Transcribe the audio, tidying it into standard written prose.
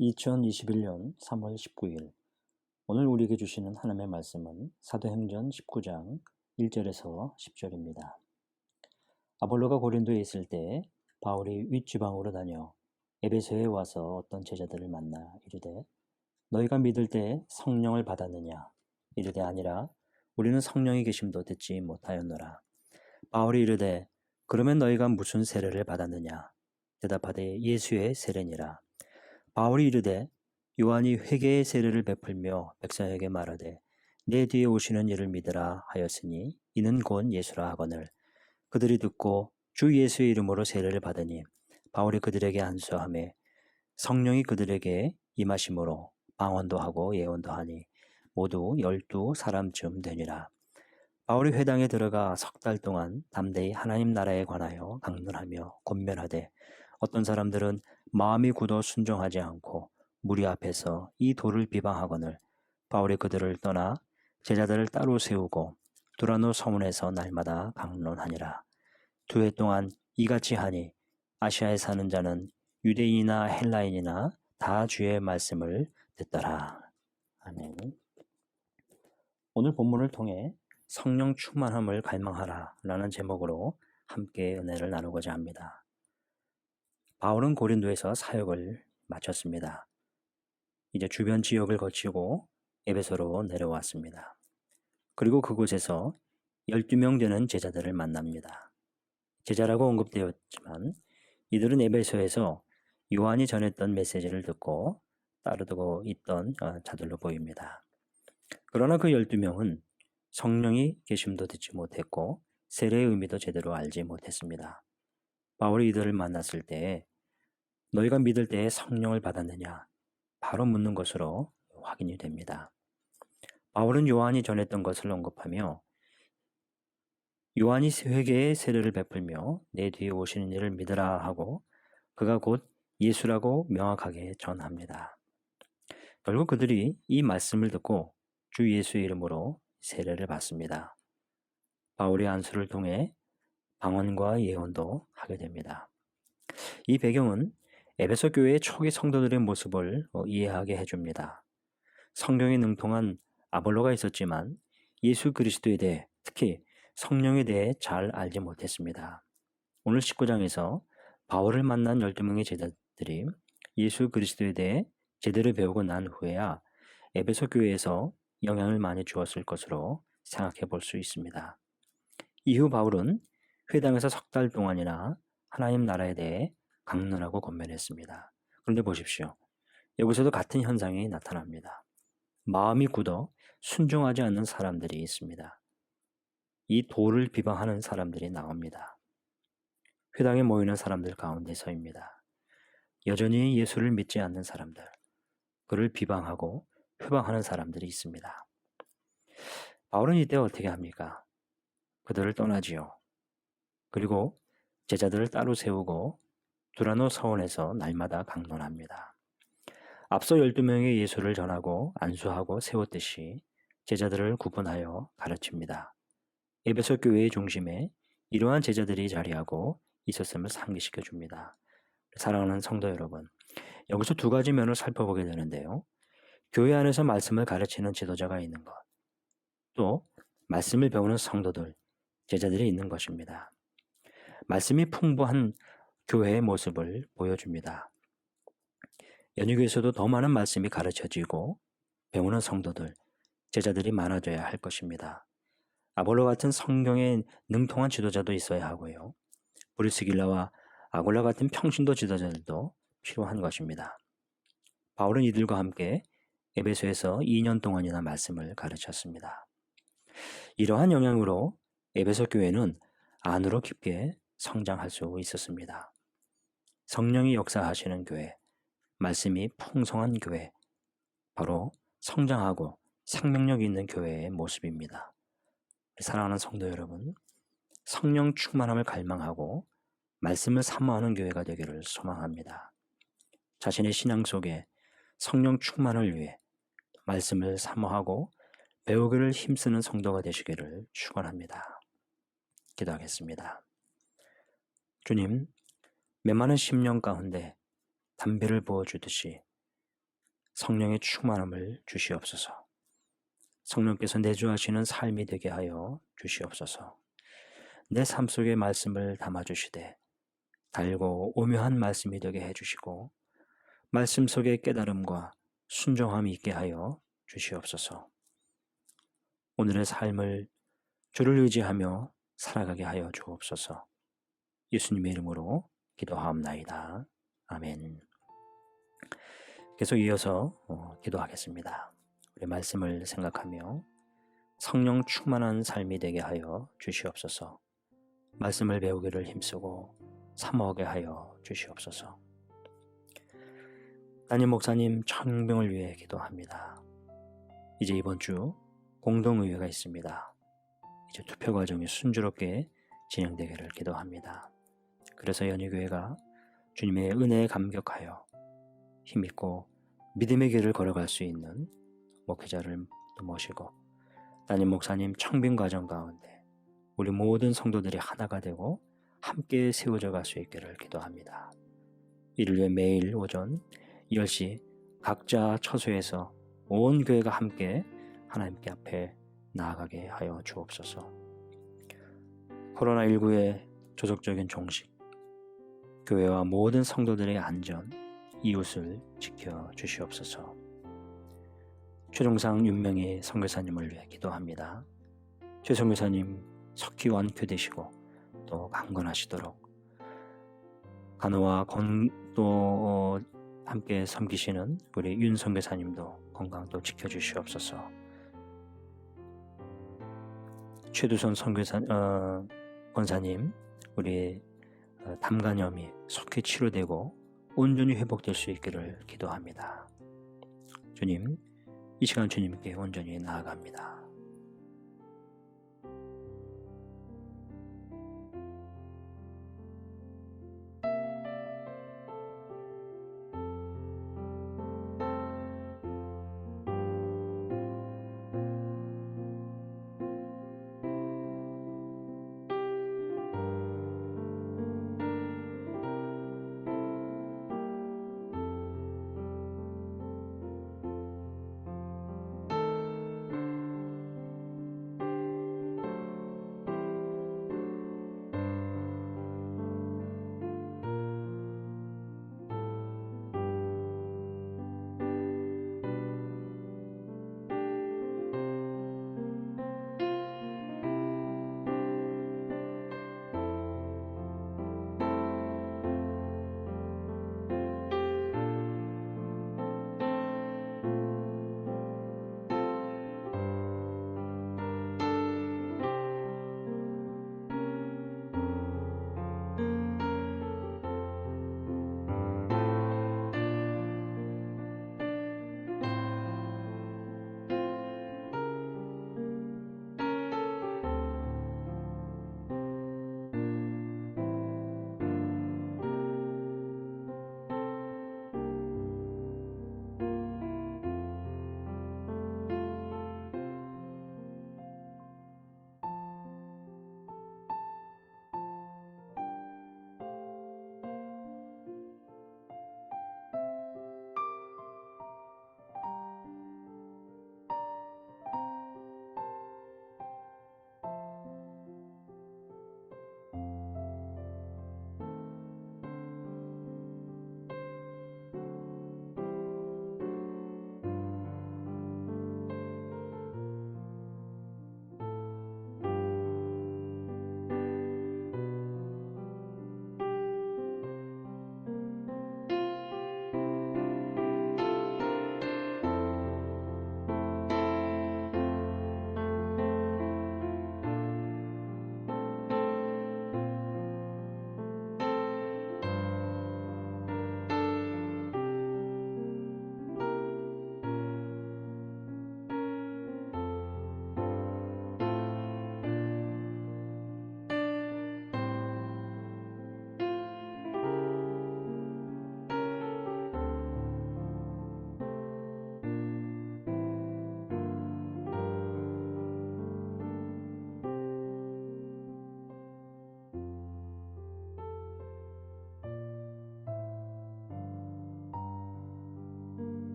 2021년 3월 19일 오늘 우리에게 주시는 하나님의 말씀은 사도행전 19장 1절에서 10절입니다. 아볼로가 고린도에 있을 때 바울이 윗지방으로 다녀 에베소에 와서 어떤 제자들을 만나 이르되 너희가 믿을 때 성령을 받았느냐? 이르되 아니라 우리는 성령이 계심도 듣지 못하였노라. 바울이 이르되 그러면 너희가 무슨 세례를 받았느냐? 대답하되 예수의 세례니라. 바울이 이르되 요한이 회개의 세례를 베풀며 백성에게 말하되 내 뒤에 오시는 이를 믿으라 하였으니 이는 곧 예수라 하거늘 그들이 듣고 주 예수의 이름으로 세례를 받으니 바울이 그들에게 안수하매 성령이 그들에게 임하심으로 방언도 하고 예언도 하니 모두 12사람쯤 되니라. 바울이 회당에 들어가 석 달 동안 담대히 하나님 나라에 관하여 강론하며 권면하되 어떤 사람들은 마음이 굳어 순종하지 않고 무리 앞에서 이 도를 비방하거늘 바울이 그들을 떠나 제자들을 따로 세우고 두라노 서문에서 날마다 강론하니라. 2해 동안 이같이 하니 아시아에 사는 자는 유대인이나 헬라인이나 다 주의 말씀을 듣더라. 아멘. 오늘 본문을 통해 성령 충만함을 갈망하라 라는 제목으로 함께 은혜를 나누고자 합니다. 바울은 고린도에서 사역을 마쳤습니다. 이제 주변 지역을 거치고 에베소로 내려왔습니다. 그리고 그곳에서 12명 되는 제자들을 만납니다. 제자라고 언급되었지만 이들은 에베소에서 요한이 전했던 메시지를 듣고 따르고 있던 자들로 보입니다. 그러나 그 12명은 성령이 계심도 듣지 못했고 세례의 의미도 제대로 알지 못했습니다. 바울이 이들을 만났을 때 너희가 믿을 때에 성령을 받았느냐? 바로 묻는 것으로 확인이 됩니다. 바울은 요한이 전했던 것을 언급하며 요한이 회개의 세례를 베풀며 내 뒤에 오시는 이를 믿으라 하고 그가 곧 예수라고 명확하게 전합니다. 결국 그들이 이 말씀을 듣고 주 예수의 이름으로 세례를 받습니다. 바울의 안수를 통해 방언과 예언도 하게 됩니다. 이 배경은 에베소 교회의 초기 성도들의 모습을 이해하게 해줍니다. 성경에 능통한 아볼로가 있었지만 예수 그리스도에 대해 특히 성령에 대해 잘 알지 못했습니다. 오늘 19장에서 바울을 만난 12명의 제자들이 예수 그리스도에 대해 제대로 배우고 난 후에야 에베소 교회에서 영향을 많이 주었을 것으로 생각해 볼 수 있습니다. 이후 바울은 회당에서 석 달 동안이나 하나님 나라에 대해 강론하고 권면했습니다. 그런데 보십시오. 여기서도 같은 현상이 나타납니다. 마음이 굳어 순종하지 않는 사람들이 있습니다. 이 도를 비방하는 사람들이 나옵니다. 회당에 모이는 사람들 가운데서입니다. 여전히 예수를 믿지 않는 사람들, 그를 비방하고 회방하는 사람들이 있습니다. 바울은 이때 어떻게 합니까? 그들을 떠나지요. 그리고 제자들을 따로 세우고 두라노 서원에서 날마다 강론합니다. 앞서 12명의 예수를 전하고 안수하고 세웠듯이 제자들을 구분하여 가르칩니다. 에베소 교회의 중심에 이러한 제자들이 자리하고 있었음을 상기시켜 줍니다. 사랑하는 성도 여러분, 여기서 두 가지 면을 살펴보게 되는데요. 교회 안에서 말씀을 가르치는 지도자가 있는 것, 또 말씀을 배우는 성도들, 제자들이 있는 것입니다. 말씀이 풍부한 교회의 모습을 보여줍니다. 연희교에서도 더 많은 말씀이 가르쳐지고 배우는 성도들, 제자들이 많아져야 할 것입니다. 아볼로 같은 성경에 능통한 지도자도 있어야 하고요. 브리스길라와 아골라 같은 평신도 지도자들도 필요한 것입니다. 바울은 이들과 함께 에베소에서 2년 동안이나 말씀을 가르쳤습니다. 이러한 영향으로 에베소 교회는 안으로 깊게 성장할 수 있었습니다. 성령이 역사하시는 교회, 말씀이 풍성한 교회, 바로 성장하고 생명력 있는 교회의 모습입니다. 사랑하는 성도 여러분, 성령 충만함을 갈망하고 말씀을 사모하는 교회가 되기를 소망합니다. 자신의 신앙 속에 성령 충만을 위해 말씀을 사모하고 배우기를 힘쓰는 성도가 되시기를 축원합니다. 기도하겠습니다. 주님, 메마른 심령 가운데 담배를 부어주듯이 성령의 충만함을 주시옵소서. 성령께서 내주하시는 삶이 되게 하여 주시옵소서. 내 삶 속에 말씀을 담아주시되 달고 오묘한 말씀이 되게 해주시고 말씀 속에 깨달음과 순종함이 있게 하여 주시옵소서. 오늘의 삶을 주를 의지하며 살아가게 하여 주옵소서. 예수님의 이름으로 기도하옵나이다. 아멘. 계속 이어서 기도하겠습니다. 우리 말씀을 생각하며 성령 충만한 삶이 되게 하여 주시옵소서. 말씀을 배우기를 힘쓰고 사모하게 하여 주시옵소서. 담임 목사님 청병을 위해 기도합니다. 이제 이번 주 공동의회가 있습니다. 이제 투표 과정이 순조롭게 진행되기를 기도합니다. 그래서 연희교회가 주님의 은혜에 감격하여 힘있고 믿음의 길을 걸어갈 수 있는 목회자를 모시고 담임 목사님 청빙 과정 가운데 우리 모든 성도들이 하나가 되고 함께 세워져 갈 수 있기를 기도합니다. 이를 위해 매일 오전 10시 각자 처소에서 온 교회가 함께 하나님께 앞에 나아가게 하여 주옵소서. 코로나19의 조속적인 종식, 교회와 모든 성도들의 안전, 이웃을 지켜 주시옵소서. 최종상 윤명희 선교사님을 위해 기도합니다. 최 선교사님 석기 완쾌되시고 또 강건하시도록 간호와 또 함께 섬기시는 우리 윤 선교사님도 건강도 지켜주시옵소서. 최두선 권사님 우리 담간염이 속히 치료되고 온전히 회복될 수 있기를 기도합니다. 주님, 이 시간 주님께 온전히 나아갑니다.